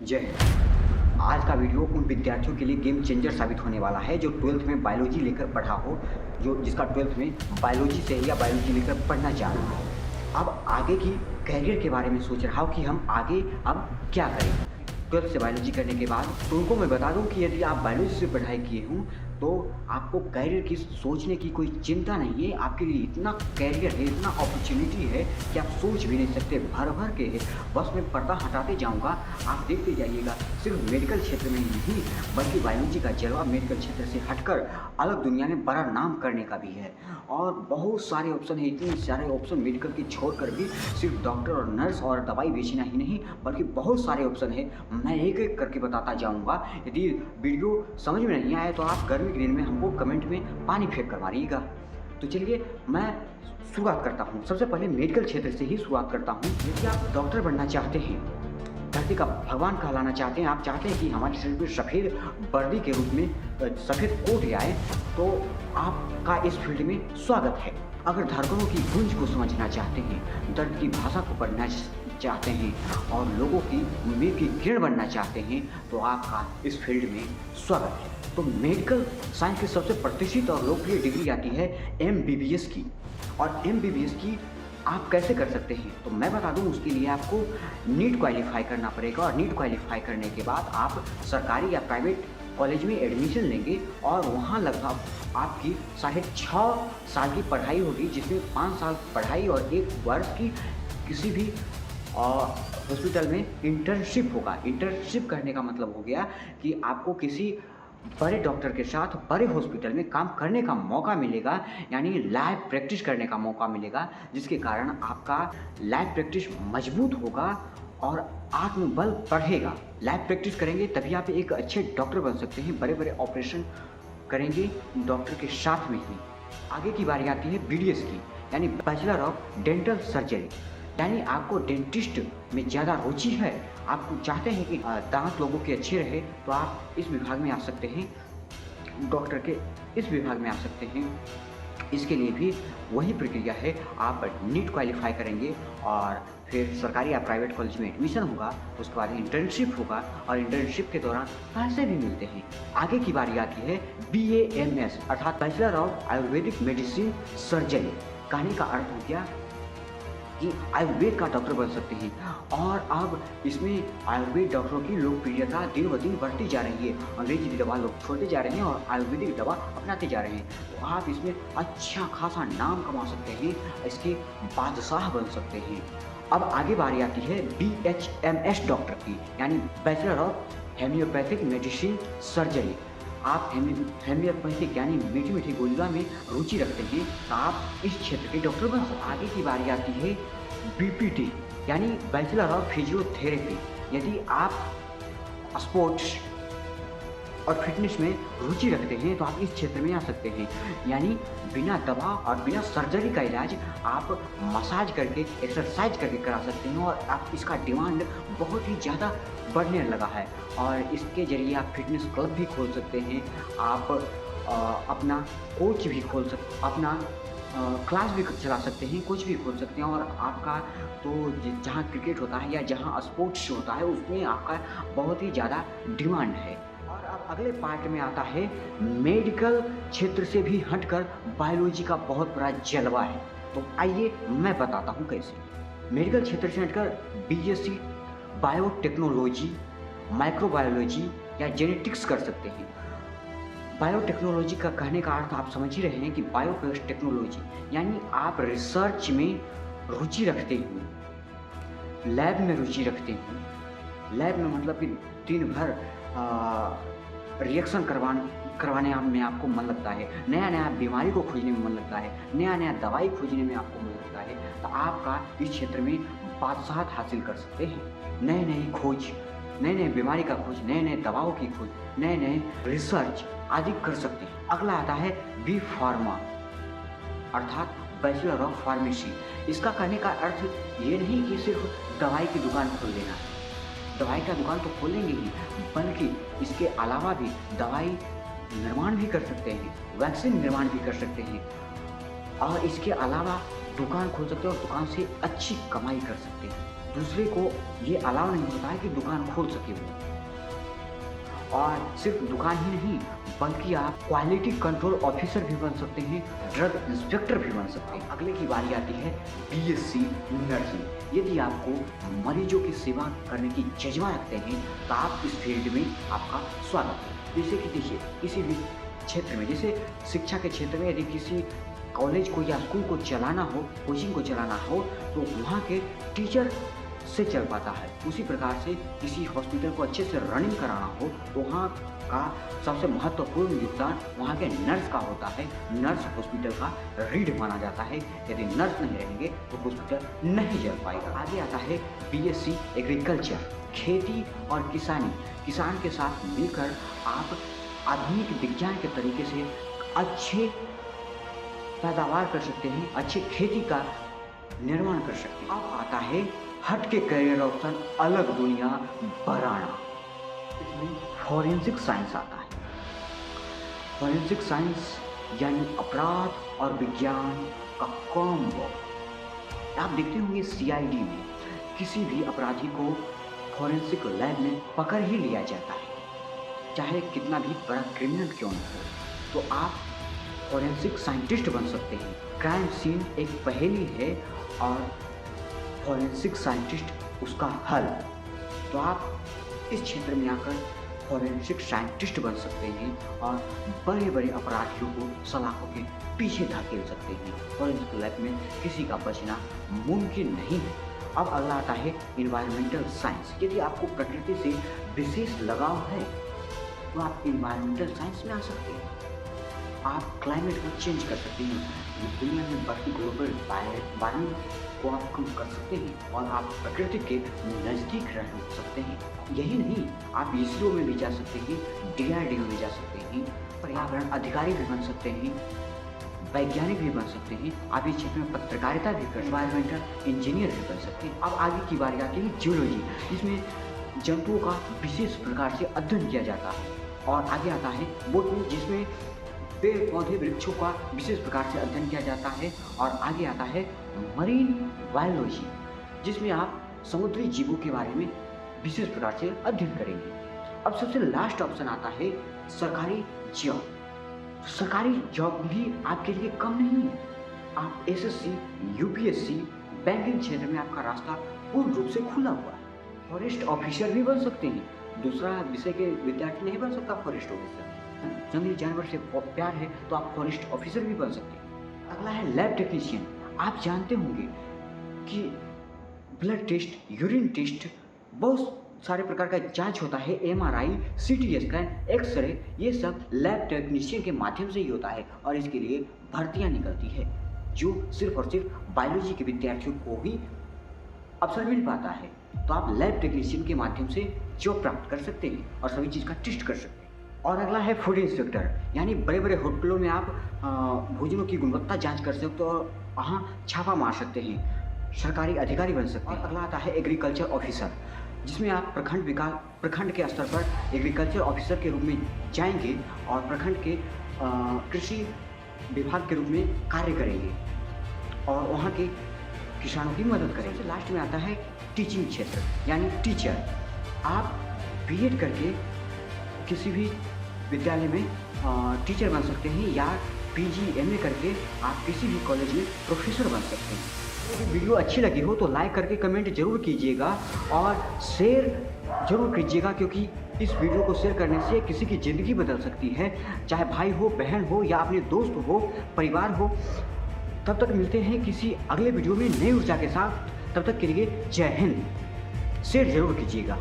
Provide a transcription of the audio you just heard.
जय हिंद। आज का वीडियो उन विद्यार्थियों के लिए गेम चेंजर साबित होने वाला है जो 12th में बायोलॉजी लेकर पढ़ा हो, जिसका 12th में बायोलॉजी से या बायोलॉजी लेकर पढ़ना चाह रहा हो। अब आगे की करियर के बारे में सोच रहा हो कि हम आगे अब क्या करें 12th से बायोलॉजी करने के बाद। तो उनको मैं बता दूं कि यदि आप बायोलॉजी से पढ़ाई किए हों तो आपको करियर की सोचने की कोई चिंता नहीं है। आपके लिए इतना करियर है, इतना अपॉर्चुनिटी है कि आप सोच भी नहीं सकते, भर भर के है। बस मैं पर्दा हटाते जाऊंगा, आप देखते जाइएगा। सिर्फ मेडिकल क्षेत्र में ही नहीं बल्कि बायोलॉजी का जलवा मेडिकल क्षेत्र से हटकर अलग दुनिया में बड़ा नाम करने का भी है। और बहुत सारे ऑप्शन है, इतने सारे ऑप्शन मेडिकल के छोड़कर भी सिर्फ डॉक्टर और नर्स और दवाई बेचना ही नहीं बल्कि बहुत सारे ऑप्शन है। मैं एक एक करके बताता जाऊंगा। यदि वीडियो समझ में नहीं आए तो आप गर्मी के दिन में हमको कमेंट में पानी फेंक कर मारिएगा। तो चलिए मैं शुरुआत करता हूँ। सबसे पहले मेडिकल क्षेत्र से ही शुरुआत करता हूँ। यदि आप डॉक्टर बनना चाहते हैं, धरती का भगवान कहलाना चाहते हैं, आप चाहते हैं कि हमारे शरीर पर सफ़ेद वर्दी के रूप में सफ़ेद कोट आए, तो आपका इस फील्ड में स्वागत है। अगर धड़कनों की गूंज को समझना चाहते हैं, दर्द की भाषा को पढ़ना चाहते हैं और लोगों की उम्मीद की किरण बनना चाहते हैं, तो आपका इस फील्ड में स्वागत है। तो मेडिकल साइंस की सबसे प्रतिष्ठित और लोकप्रिय डिग्री आती है MBBS की। और MBBS की आप कैसे कर सकते हैं तो मैं बता दूं। उसके लिए आपको नीट क्वालिफाई करना पड़ेगा और नीट क्वालिफाई करने के बाद आप सरकारी या प्राइवेट कॉलेज में एडमिशन लेंगे और वहाँ लगभग आपकी 6.5 साल की पढ़ाई होगी, जिसमें 5 साल पढ़ाई और 1 वर्ष की किसी भी हॉस्पिटल में इंटर्नशिप होगा। इंटर्नशिप करने का मतलब हो गया कि आपको किसी बड़े डॉक्टर के साथ बड़े हॉस्पिटल में काम करने का मौका मिलेगा, यानी लैब प्रैक्टिस करने का मौका मिलेगा, जिसके कारण आपका लैब प्रैक्टिस मजबूत होगा और आत्मबल बढ़ेगा। लैब प्रैक्टिस करेंगे तभी आप एक अच्छे डॉक्टर बन सकते हैं। बड़े बड़े ऑपरेशन करेंगे डॉक्टर के साथ में ही। आगे की बारी आती है BDS की, यानी बैचलर ऑफ डेंटल सर्जरी। यानी आपको डेंटिस्ट में ज़्यादा रुचि है, आप चाहते हैं कि दांत लोगों के अच्छे रहे, तो आप इस विभाग में आ सकते हैं, डॉक्टर के इस विभाग में आ सकते हैं। इसके लिए भी वही प्रक्रिया है, आप नीट क्वालिफाई करेंगे और फिर सरकारी या प्राइवेट कॉलेज में एडमिशन होगा, उसके बाद इंटर्नशिप होगा और इंटर्नशिप के दौरान पैसे भी मिलते हैं। आगे की बारी आती है BAMS अर्थात bachelor of Ayurvedic medicine surgery. कहने का अर्थ हो गया कि आयुर्वेद का डॉक्टर बन सकते हैं। और अब इसमें आयुर्वेद डॉक्टरों की लोकप्रियता दिन ब दिन बढ़ती जा रही है। अंग्रेजी दवा लोग छोड़ते जा रहे हैं और आयुर्वेदिक दवा अपनाते जा रहे हैं। तो आप इसमें अच्छा खासा नाम कमा सकते हैं, इसके बादशाह बन सकते हैं। अब आगे बारी आती है BHMS डॉक्टर की, यानी bachelor of homoeopathic medicine surgery. आप हेम्योपैथिक यानी मीठी मीठी गोलियों में रुचि रखते हैं तो आप इस क्षेत्र के डॉक्टर बन सकते हैं। आगे की बारी आती है BPT यानी बैचलर ऑफ फिजियोथेरेपी। यदि आप स्पोर्ट्स और फिटनेस में रुचि रखते हैं तो आप इस क्षेत्र में आ सकते हैं। यानी बिना दवा और बिना सर्जरी का इलाज आप मसाज करके, एक्सरसाइज करके करा सकते हैं। और आप इसका डिमांड बहुत ही ज़्यादा बढ़ने लगा है और इसके ज़रिए आप फिटनेस क्लब भी खोल सकते हैं। आप अपना कोच भी खोल सकते, अपना क्लास भी चला सकते हैं, कोच भी खोल सकते हैं। और आपका तो जहाँ क्रिकेट होता है या जहाँ स्पोर्ट्स होता है उसमें आपका बहुत ही ज़्यादा डिमांड है। और अब अगले पार्ट में आता है मेडिकल क्षेत्र से भी हटकर बायोलॉजी का बहुत बड़ा जलवा है। तो आइए मैं बताता हूँ कैसे। मेडिकल क्षेत्र से हटकर BSc बायोटेक्नोलॉजी, माइक्रोबायोलॉजी या जेनेटिक्स कर सकते हैं। बायोटेक्नोलॉजी का कहने का अर्थ आप समझ ही रहे हैं कि बायो प्लस टेक्नोलॉजी, यानी आप रिसर्च में रुचि रखते हैं, लैब में रुचि रखते हैं। लैब में मतलब कि दिन भर रिएक्शन करवाने में आपको मन लगता है, नया नया बीमारी को खोजने में मन लगता है, नया नया दवाई खोजने में आपको मन लगता है, तो आपका इस क्षेत्र में बादशाहत हासिल कर सकते हैं। नए नए खोज, नए नए बीमारी का खोज, नए नए दवाओं की खोज, नए नए रिसर्च आदि कर सकते हैं। अगला आता है B फार्मा अर्थात बैचलर ऑफ फार्मेसी। इसका कहने का अर्थ ये नहीं कि सिर्फ दवाई की दुकान खोल लेना है। दवाई का दुकान तो खोलेंगे ही, बल्कि इसके अलावा भी दवाई निर्माण भी कर सकते हैं, वैक्सीन निर्माण भी कर सकते हैं और इसके अलावा दुकान खोल सकते हैं और दुकान से अच्छी कमाई कर सकते हैं। दूसरे को ये अलाउ नहीं होता है कि दुकान खोल सके वो। और सिर्फ दुकान ही नहीं, बल्कि आप क्वालिटी कंट्रोल ऑफिसर भी बन सकते हैं, ड्रग इंस्पेक्टर भी बन सकते हैं। अगले की बारी आती है बीएससी नर्सिंग। यदि आपको मरीजों की सेवा करने की जज्बा रखते हैं तो आप इस फील्ड में आपका स्वागत है। जैसे कि देखिए, किसी भी क्षेत्र में, जैसे शिक्षा के क्षेत्र में, यदि किसी कॉलेज को या स्कूल को चलाना हो, कोचिंग को चलाना हो, तो वहाँ के टीचर से चल पाता है। उसी प्रकार से किसी हॉस्पिटल को अच्छे से रनिंग कराना हो तो वहाँ का सबसे महत्वपूर्ण योगदान वहाँ के नर्स का होता है। नर्स हॉस्पिटल का रीढ़ माना जाता है। यदि नर्स नहीं रहेंगे तो हॉस्पिटल नहीं चल पाएगा। आगे आता है बीएससी एग्रीकल्चर, खेती और किसानी। किसान के साथ मिलकर आप आधुनिक विज्ञान के तरीके से अच्छे पैदावार कर सकते हैं, अच्छी खेती का निर्माण कर सकते हैं। अब आता है हट के करियर ऑप्शन, अलग दुनिया बनाना। इसमें फॉरेंसिक साइंस आता है। फॉरेंसिक साइंस यानी अपराध और विज्ञान का कॉम्बो। आप देखते होंगे सीआईडी में किसी भी अपराधी को फॉरेंसिक लैब में पकड़ ही लिया जाता है, चाहे कितना भी बड़ा क्रिमिनल क्यों न हो। तो आप फॉरेंसिक साइंटिस्ट बन सकते हैं। क्राइम सीन एक पहेली है और फॉरेंसिक साइंटिस्ट उसका हल। तो आप इस क्षेत्र में आकर फॉरेंसिक साइंटिस्ट बन सकते हैं और बड़े बड़े अपराधियों को सलाखों के पीछे धकेल सकते हैं। फॉरेंसिक लैब में किसी का बचना मुमकिन नहीं है। अब अगला आता है इन्वायरमेंटल साइंस। यदि आपको प्रकृति से विशेष लगाव है तो आप इन्वायरमेंटल साइंस में आ सकते हैं। आप क्लाइमेट को चेंज कर सकते हैं, दुनिया में बढ़ती ग्लोबल वार्मिंग को आप कम कर सकते हैं और आप प्रकृति के नज़दीक रह सकते हैं। यही नहीं, आप इसरो में भी जा सकते हैं, DRDO में जा सकते हैं, पर्यावरण अधिकारी भी बन सकते हैं, वैज्ञानिक भी बन सकते हैं। आप इस क्षेत्र में पत्रकारिता भी कर, एनवायरमेंटल इंजीनियर भी बन सकते हैं। अब आगे की बारी आती है जियोलॉजी, जिसमें जंतुओं का विशेष प्रकार से अध्ययन किया जाता है। और आगे आता है बोटनी, जिसमें पेड़ पौधे वृक्षों का विशेष प्रकार से अध्ययन किया जाता है। और आगे आता है मरीन बायोलॉजी, जिसमें आप समुद्री जीवों के बारे में विशेष प्रकार से अध्ययन करेंगे। अब सबसे लास्ट ऑप्शन आता है सरकारी जॉब। सरकारी जॉब भी आपके लिए कम नहीं है। आप SSC, UPSC, बैंकिंग क्षेत्र में आपका रास्ता पूर्ण रूप से खुला हुआ है। फॉरेस्ट ऑफिसर भी बन सकते हैं। दूसरा विषय के विद्यार्थी नहीं बन सकता फॉरेस्ट ऑफिसर। जंगली जानवर से प्यार है तो आप फॉरेस्ट ऑफिसर भी बन सकते हैं। अगला है लैब टेक्नीशियन। आप जानते होंगे कि ब्लड टेस्ट, यूरिन टेस्ट, बहुत सारे प्रकार का जांच होता है। MRI, CT स्कैन, एक्सरे, ये सब लैब टेक्नीशियन के माध्यम से ही होता है और इसके लिए भर्तियां निकलती है, जो सिर्फ और सिर्फ बायोलॉजी के विद्यार्थियों को ही अवसर मिल पाता है। तो आप लैब टेक्नीशियन के माध्यम से जॉब प्राप्त कर सकते हैं और सभी चीज़ का टेस्ट कर सकते हैं। और अगला है फूड इंस्पेक्टर, यानी बड़े बड़े होटलों में आप भोजनों की गुणवत्ता जांच कर सकते हो और वहाँ छापा मार सकते हैं, सरकारी अधिकारी बन सकते हैं। और अगला आता है एग्रीकल्चर ऑफिसर, जिसमें आप प्रखंड के स्तर पर एग्रीकल्चर ऑफिसर के रूप में जाएंगे और प्रखंड के कृषि विभाग के रूप में कार्य करेंगे और वहाँ के किसानों की मदद करेंगे। लास्ट में आता है टीचिंग क्षेत्र, यानी टीचर। आप BEd करके किसी भी विद्यालय में टीचर बन सकते हैं या PG MA करके आप किसी भी कॉलेज में प्रोफेसर बन सकते हैं। यदि वीडियो अच्छी लगी हो तो लाइक करके कमेंट जरूर कीजिएगा और शेयर जरूर कीजिएगा, क्योंकि इस वीडियो को शेयर करने से किसी की ज़िंदगी बदल सकती है, चाहे भाई हो, बहन हो या अपने दोस्त हो, परिवार हो। तब तक मिलते हैं किसी अगले वीडियो में नई ऊर्जा के साथ। तब तक के लिए जय हिंद। शेयर जरूर कीजिएगा।